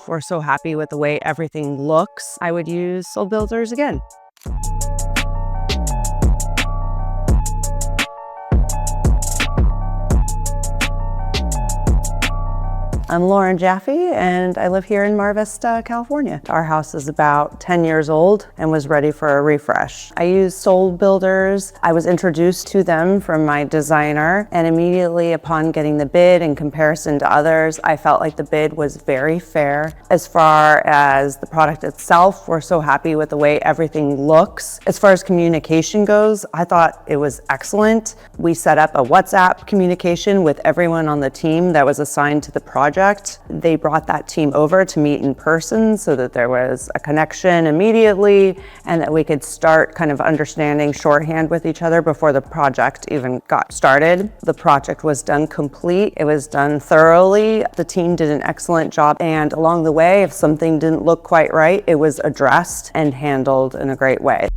itself were so happy with the way everything looks, I would use Soul Builders again. I'm Lauren Jaffe, and I live here in Mar Vista, California. Our house is about 10 years old and was ready for a refresh. I used Soul Builders. I was introduced to them from my designer, and immediately upon getting the bid in comparison to others, I felt like the bid was very fair. As far as the product itself, we're so happy with the way everything looks. As far as communication goes, I thought it was excellent. We set up a WhatsApp communication with everyone on the team that was assigned to the project. They brought that team over to meet in person so that there was a connection immediately and that we could start kind of understanding shorthand with each other before the project even got started. The project was done complete. It was done thoroughly. The team did an excellent job, and along the way, if something didn't look quite right, it was addressed and handled in a great way.